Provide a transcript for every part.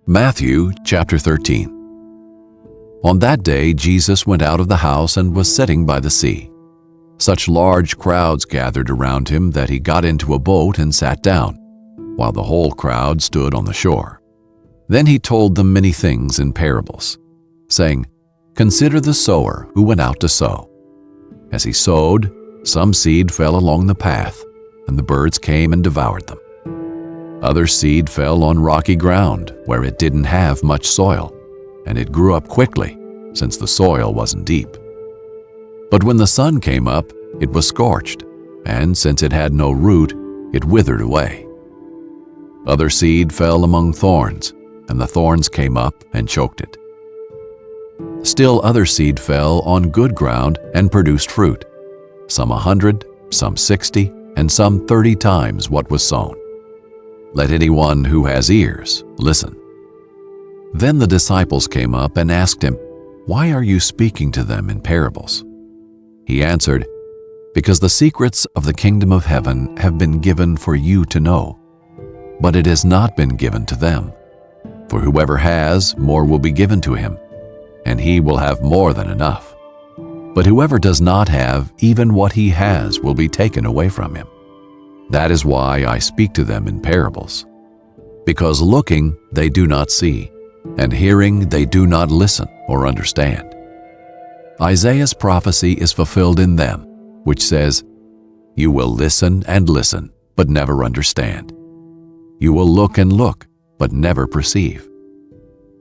Matthew chapter 13. On that day Jesus went out of the house and was sitting by the sea. Such large crowds gathered around him that he got into a boat and sat down, while the whole crowd stood on the shore. Then he told them many things in parables, saying, "Consider the sower who went out to sow. As he sowed, some seed fell along the path, and the birds came and devoured them. Other seed fell on rocky ground, where it didn't have much soil, and it grew up quickly, since the soil wasn't deep. But when the sun came up, it was scorched, and since it had no root, it withered away. Other seed fell among thorns, and the thorns came up and choked it. Still other seed fell on good ground and produced fruit, some 100, some 60, and some 30 times what was sown. Let anyone who has ears listen." Then the disciples came up and asked him, "Why are you speaking to them in parables?" He answered, "Because the secrets of the kingdom of heaven have been given for you to know, but it has not been given to them. For whoever has, more will be given to him, and he will have more than enough. But whoever does not have, even what he has will be taken away from him. That is why I speak to them in parables. Because looking they do not see, and hearing they do not listen or understand. Isaiah's prophecy is fulfilled in them, which says, 'You will listen and listen, but never understand. You will look and look, but never perceive.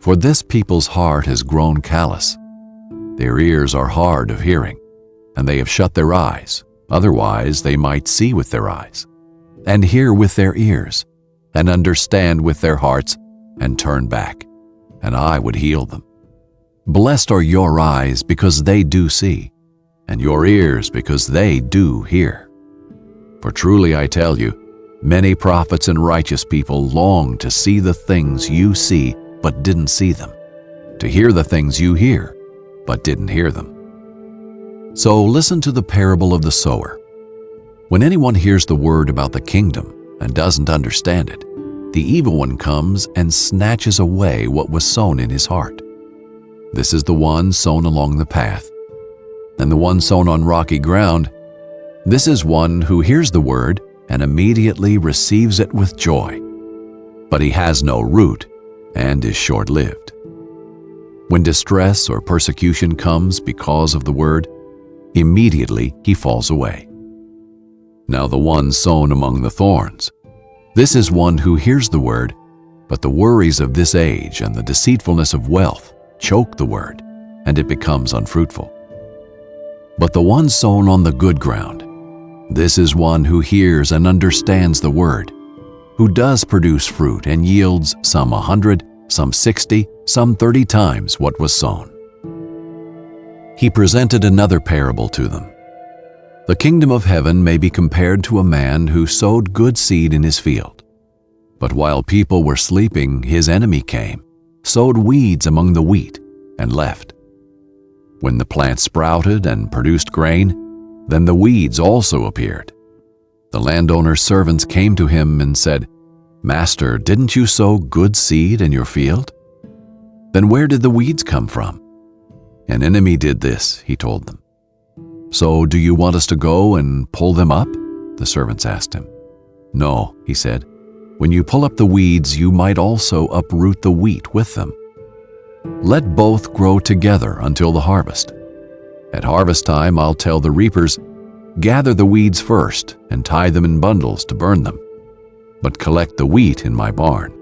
For this people's heart has grown callous. Their ears are hard of hearing, and they have shut their eyes, otherwise they might see with their eyes, and hear with their ears, and understand with their hearts, and turn back, and I would heal them. Blessed are your eyes because they do see, and your ears because they do hear. For truly I tell you, many prophets and righteous people long to see the things you see but didn't see them, to hear the things you hear but didn't hear them. So listen to the parable of the sower. When anyone hears the word about the kingdom and doesn't understand it, the evil one comes and snatches away what was sown in his heart. This is the one sown along the path. And the one sown on rocky ground, this is one who hears the word and immediately receives it with joy. But he has no root and is short-lived. When distress or persecution comes because of the word, immediately he falls away. Now the one sown among the thorns, this is one who hears the word, but the worries of this age and the deceitfulness of wealth choke the word, and it becomes unfruitful. But the one sown on the good ground, this is one who hears and understands the word, who does produce fruit and yields some 100, some 60, some 30 times what was sown. He presented another parable to them. The kingdom of heaven may be compared to a man who sowed good seed in his field. But while people were sleeping, his enemy came, sowed weeds among the wheat, and left. When the plant sprouted and produced grain, then the weeds also appeared. The landowner's servants came to him and said, "Master, didn't you sow good seed in your field? Then where did the weeds come from?" "An enemy did this," he told them. "So do you want us to go and pull them up?" the servants asked him. "No," he said. "When you pull up the weeds, you might also uproot the wheat with them. Let both grow together until the harvest. At harvest time, I'll tell the reapers, 'Gather the weeds first and tie them in bundles to burn them, but collect the wheat in my barn.'"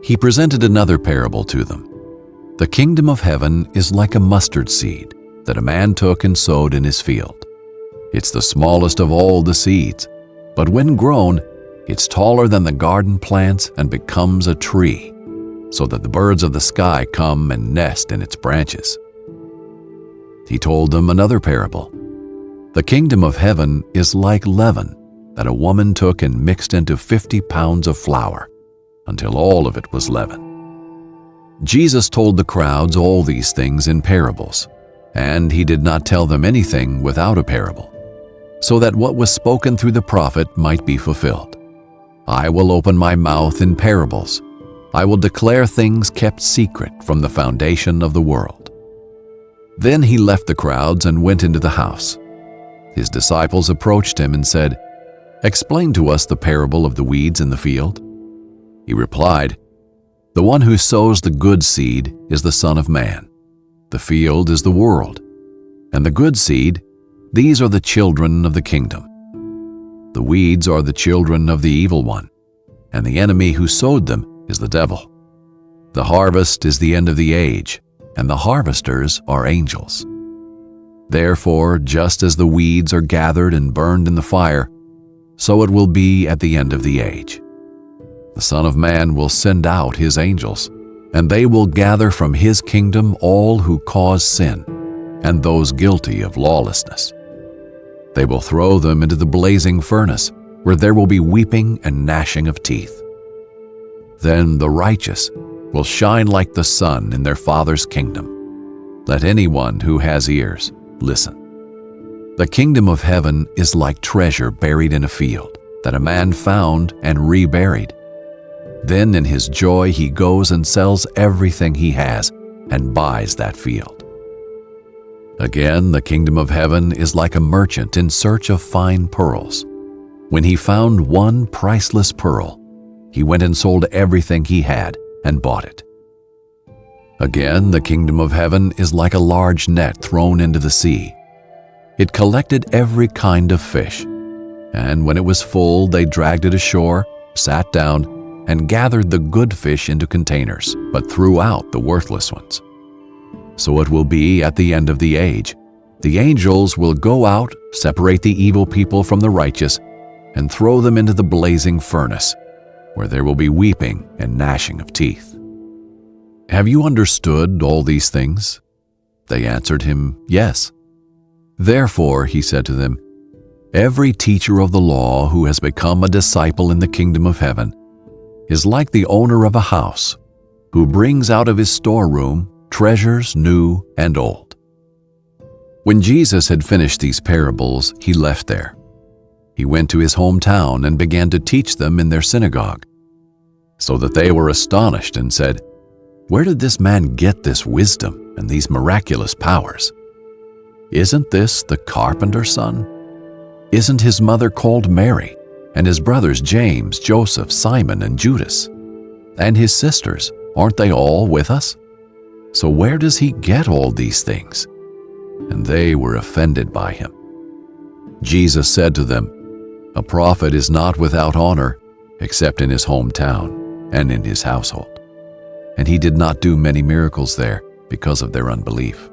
He presented another parable to them. "The kingdom of heaven is like a mustard seed that a man took and sowed in his field. It's the smallest of all the seeds, but when grown, it's taller than the garden plants and becomes a tree, so that the birds of the sky come and nest in its branches." He told them another parable. "The kingdom of heaven is like leaven that a woman took and mixed into 50 pounds of flour, until all of it was leaven." Jesus told the crowds all these things in parables, and he did not tell them anything without a parable, so that what was spoken through the prophet might be fulfilled. "I will open my mouth in parables. I will declare things kept secret from the foundation of the world." Then he left the crowds and went into the house. His disciples approached him and said, "Explain to us the parable of the weeds in the field." He replied, "The one who sows the good seed is the Son of Man. The field is the world, and the good seed, these are the children of the kingdom. The weeds are the children of the evil one, and the enemy who sowed them is the devil. The harvest is the end of the age, and the harvesters are angels. Therefore, just as the weeds are gathered and burned in the fire, so it will be at the end of the age. The Son of Man will send out his angels, and they will gather from his kingdom all who cause sin and those guilty of lawlessness. They will throw them into the blazing furnace, where there will be weeping and gnashing of teeth. Then the righteous will shine like the sun in their Father's kingdom. Let anyone who has ears listen. The kingdom of heaven is like treasure buried in a field, that a man found and reburied. Then in his joy he goes and sells everything he has and buys that field. Again, the kingdom of heaven is like a merchant in search of fine pearls. When he found one priceless pearl, he went and sold everything he had and bought it. Again, the kingdom of heaven is like a large net thrown into the sea. It collected every kind of fish, and when it was full, they dragged it ashore, sat down, and gathered the good fish into containers, but threw out the worthless ones. So it will be at the end of the age. The angels will go out, separate the evil people from the righteous, and throw them into the blazing furnace, where there will be weeping and gnashing of teeth. Have you understood all these things? They answered him, Yes. Therefore, he said to them, Every teacher of the law who has become a disciple in the kingdom of heaven is like the owner of a house, who brings out of his storeroom treasures new and old. When Jesus had finished these parables, he left there. He went to his hometown and began to teach them in their synagogue, so that they were astonished and said, Where did this man get this wisdom and these miraculous powers? Isn't this the carpenter's son? Isn't his mother called Mary, and his brothers James, Joseph, Simon, and Judas? And his sisters, aren't they all with us? So where does he get all these things? And they were offended by him. Jesus said to them, A prophet is not without honor, except in his hometown and in his household. And he did not do many miracles there because of their unbelief.